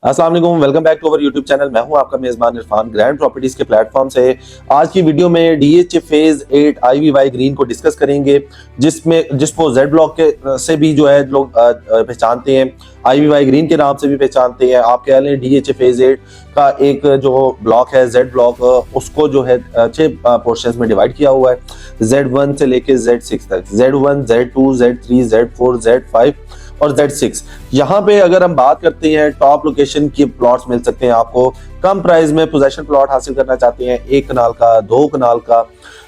अस्सलाम वालेकुम, welcome back to our YouTube channel. मैं हूं आपका मेजबान इरफान ग्रैंड प्रॉपर्टीज के प्लेटफॉर्म से। आज की वीडियो में डीएचए फेज 8 आईवीवाई ग्रीन को डिस्कस करेंगे, जिसको जेड ब्लॉक के से भी जो है लोग पहचानते हैं, आईवीवाई ग्रीन के नाम से भी पहचानते हैं। आप कह लें डीएचए फेज 8 का एक जो ब्लॉक है जेड ब्लॉक, उसको जो है 6 पोर्शंस में डिवाइड किया हुआ है, Z1 से लेके Z6 तक, Z1, Z2, Z3, Z4, Z5 और Z6। यहाँ पे अगर हम बात करते हैं टॉप लोकेशन की प्लॉट्स मिल सकते हैं आपको कम प्राइस में। पोजेशन प्लॉट हासिल करना चाहते हैं 1 कनाल का, 2 कनाल का,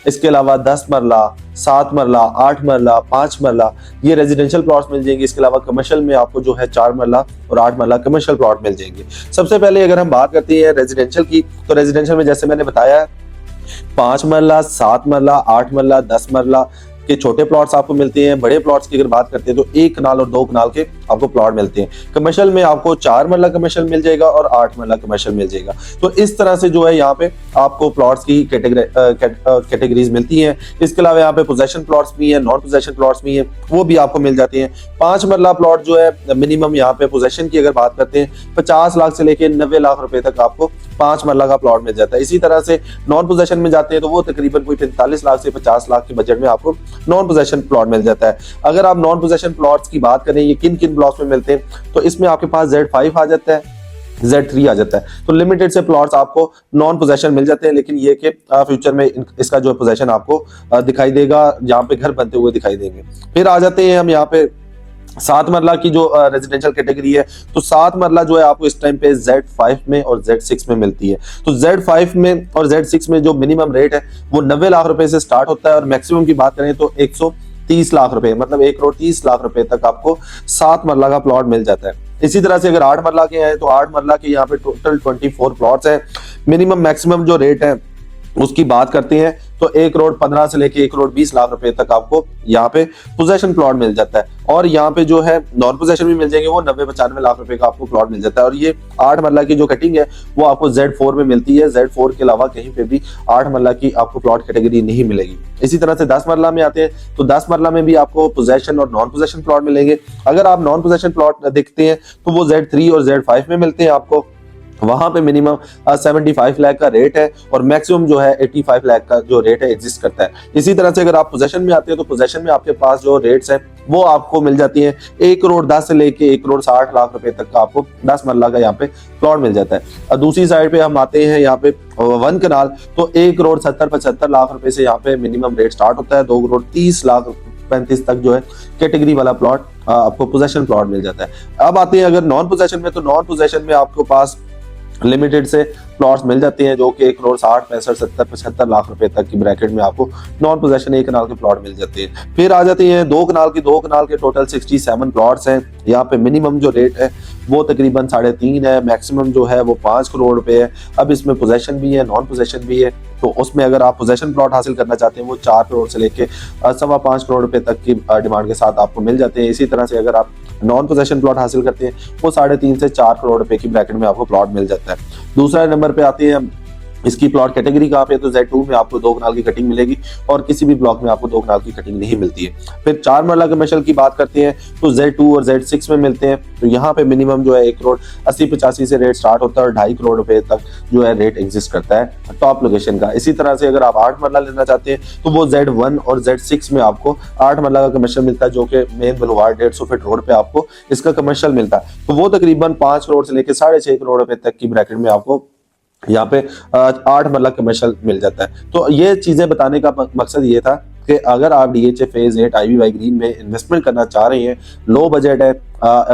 इसके अलावा 10 मरला, 7 मरला, 8 मरला, 5 मरला, ये रेजिडेंशियल प्लॉट्स मिल जाएंगे। इसके अलावा कमर्शियल में आपको जो है 4 मरला और 8 मरला कमर्शियल प्लॉट मिल जाएंगे। सबसे पहले अगर हम बात करते हैं रेजिडेंशियल की, तो रेजिडेंशियल में जैसे मैंने बताया 5 मरला, 7 मरला, 8 मरला, 10 मरला के छोटे प्लॉट्स आपको मिलते हैं। बड़े प्लॉट्स की अगर बात करते हैं तो 1 कनाल और 2 कनाल के आपको प्लॉट मिलते हैं। कमर्शियल में आपको 4 मरला कमर्शियल मिल जाएगा और 8 मरला कमर्शियल मिल जाएगा। तो इस तरह से जो है यहाँ पे आपको प्लॉट्स की कैटेगरीज मिलती हैं। इसके अलावा यहाँ पे पोजेशन प्लॉट्स भी हैं, नॉन पोजेशन प्लॉट्स भी हैं, वो भी आपको मिल जाते हैं। 5 मरला प्लॉट जो है मिनिमम यहाँ पे पोजेशन की अगर बात करते हैं 50 लाख से लेके 90 लाख रुपए तक आपको 5 मरला का प्लॉट मिल जाता है। इसी तरह से नॉन पोजेशन में जाते हैं तो वो तकरीबन कोई 45 लाख से 50 लाख के बजट में आपको नॉन पोजेशन प्लॉट मिल जाता है। अगर आप नॉन पोजेशन प्लॉट्स की बात करें ये किन किन ब्लॉक्स में मिलते हैं, तो इसमें आपके पास Z5 आ जाता है, Z3 आ जाता है। तो लिमिटेड से प्लॉट्स आपको नॉन पोजेशन मिल जाते हैं, लेकिन ये कि फ्यूचर में इसका जो पोजेशन आपको दिखाई देगा, जहाँ पे घर बनते हुए दिखाई देंगे। फिर आ जाते हैं हम यहाँ पे 7 मरला की जो रेजिडेंशियल कैटेगरी है। तो 7 मरला जो है आपको इस टाइम पे Z5 में और Z6 में मिलती है। तो Z5 में और Z6 में जो मिनिमम रेट है वो 90 लाख रुपए से स्टार्ट होता है और मैक्सिमम की बात करें तो 130 लाख रुपए, मतलब 1 करोड़ 30 लाख रुपए तक आपको 7 मरला का प्लॉट मिल जाता है। इसी तरह से अगर 8 मरला के हैं तो 8 मरला के यहाँ पे टोटल 24 प्लॉट्स हैं। मिनिमम मैक्सिमम जो रेट है उसकी बात करते हैं तो 1 करोड़ 15 से लेके 1 करोड़ 20 लाख रुपए तक आपको यहाँ पे पोजेशन प्लॉट मिल जाता है। और यहाँ पे जो है नॉन पोजेशन भी मिल जाएंगे, वो 90-95 लाख रुपए का आपको प्लॉट मिल जाता है। और ये 8 मरला की जो कटिंग है वो आपको Z4 में मिलती है। Z4 के अलावा कहीं पे भी 8 मरला की आपको प्लॉट कैटेगरी नहीं मिलेगी। इसी तरह से 10 मरला में आते हैं तो 10 मरला में भी आपको पोजेशन और नॉन पोजेशन प्लॉट मिलेंगे। अगर आप नॉन पोजेशन प्लॉट देखते हैं तो वो Z3 और Z5 में मिलते हैं आपको। वहां पे मिनिमम 75 लाख का रेट है और मैक्सिमम जो है 85 लाख का जो रेट है एग्जिस्ट करता है। इसी तरह से अगर आप पोजेशन में आते हैं तो पोजेशन में आपके पास जो रेट्स हैं वो आपको मिल जाती हैं 1 करोड़ 10 से लेके 1 करोड़ 60 लाख रुपए तक का आपको 10 मरला का यहाँ पे प्लॉट मिल जाता है। और दूसरी साइड पे हम आते हैं यहाँ पे 1 कनाल, तो 1 करोड़ 70-75 लाख रुपए से यहाँ पे मिनिमम रेट स्टार्ट होता है। 2 करोड़ 30 लाख 35 तक जो है कैटेगरी वाला प्लॉट आपको पोजेशन प्लॉट मिल जाता है। अब आते हैं अगर नॉन पोजेशन में, तो नॉन पोजेशन में आपको पास लिमिटेड से प्लॉट्स मिल जाते हैं जो कि 1 करोड़ 60, 65, 70, 75 लाख रुपए तक की ब्रैकेट में आपको नॉन पोजेशन 1 कनाल के प्लॉट मिल जाते हैं। फिर आ जाते हैं 2 कनाल की। 2 कनाल के टोटल 67 प्लॉट्स हैं। यहाँ पे मिनिमम जो रेट है वो तकरीबन 3.5 है, मैक्सिमम जो है वो 5 करोड़ रुपए है। अब इसमें पोजेशन भी है, नॉन पोजेशन भी है, तो उसमें अगर आप पोजेशन प्लॉट हासिल करना चाहते हैं वो 4 करोड़ से लेके 5.25 करोड़ रुपए तक की डिमांड के साथ आपको मिल जाते हैं। इसी तरह से अगर आप नॉन पोजेशन प्लॉट हासिल करते हैं वो 3.5 से 4 करोड़ रुपए की ब्रैकेट में आपको प्लॉट मिल जाता है। दूसरा नंबर पे आते हैं इसकी प्लॉट कैटेगरी कहाँ पे, तो Z2 में आपको 2 कनाल की कटिंग मिलेगी और किसी भी ब्लॉक में आपको 2 कनाल की कटिंग नहीं मिलती है। फिर 4 मरला कमर्शियल की बात करते हैं तो Z2 और Z6 में मिलते हैं। तो यहाँ पे मिनिमम जो है 1 करोड़ 80-85 से रेट स्टार्ट होता है और 2.5 करोड़ रुपए तक जो है रेट एग्जिस्ट करता है टॉप लोकेशन का। इसी तरह से अगर आप 8 मरला लेना चाहते हैं तो वो Z1 और Z6 में आपको 8 मरला का कमर्शियल मिलता है, जो कि मेन बुलवार्ड 150 फीट रोड पे आपको इसका कमर्शियल मिलता है। तो वो तकरीबन 5 करोड़ से लेकर 6.5 करोड़ रुपए तक की ब्रैकेट में आपको यहाँ पे 8 मरला कमर्शियल मिल जाता है। तो ये चीजें बताने का मकसद ये था कि अगर आप डीएचए फेज 8 आईवीवाई ग्रीन में इन्वेस्टमेंट करना चाह रहे हैं, लो बजट है,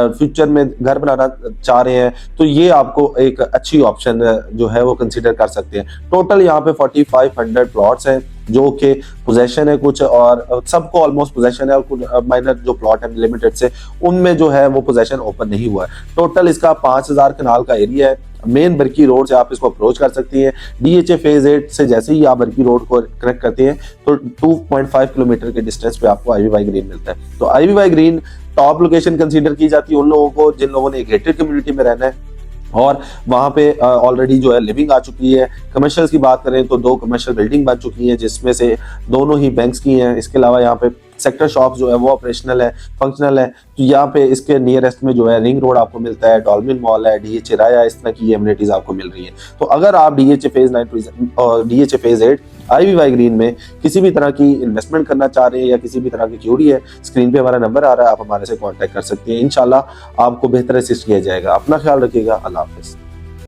फ्यूचर में घर बनाना चाह रहे हैं, तो ये आपको एक अच्छी ऑप्शन जो है वो कंसीडर कर सकते हैं। टोटल यहाँ पे 4500 प्लॉट्स हैं जो कि पोजेशन है कुछ, और सबको ऑलमोस्ट पोजेशन है, और कुछ माइनर जो प्लॉट है लिमिटेड से उनमें जो है वो पोजेशन ओपन नहीं हुआ है। टोटल इसका 5000 कनाल का एरिया है। मेन बरकी रोड से आप इसको अप्रोच कर सकती हैं। डीएचए फेज 8 से जैसे ही आप बरकी रोड को कनेक्ट करते हैं तो 2.5 किलोमीटर के डिस्टेंस पे आपको आईवीवाई ग्रीन मिलता है। तो Ivy green top location consider की जाती है उन लोगों को जिन लोगों ने गेटेड कम्युनिटी में रहना है और वहां पे ऑलरेडी जो है लिविंग आ चुकी है। कमर्शियल्स की बात करें तो 2 कमर्शियल बिल्डिंग बन चुकी हैं जिसमें से दोनों ही बैंक्स की हैं। इसके अलावा यहाँ पे सेक्टर शॉप जो है वो ऑपरेशनल है, फंक्शनल है। तो यहाँ पे इसके नियरेस्ट में जो है रिंग रोड आपको मिलता है, डॉल्फिन मॉल है, डीएच राया, इस तरह की एमिनिटीज आपको मिल रही है। तो अगर आप डीएच फेज 9 और डीएच फेज 8 IVY ग्रीन में किसी भी तरह की इन्वेस्टमेंट करना चाह रहे हैं या किसी भी तरह की क्यूरी है, स्क्रीन पे हमारा नंबर आ रहा है, आप हमारे से कांटेक्ट कर सकते हैं। इंशाल्लाह आपको बेहतर असिस्ट किया जाएगा। अपना ख्याल रखिएगा। अल्लाह हाफिज़।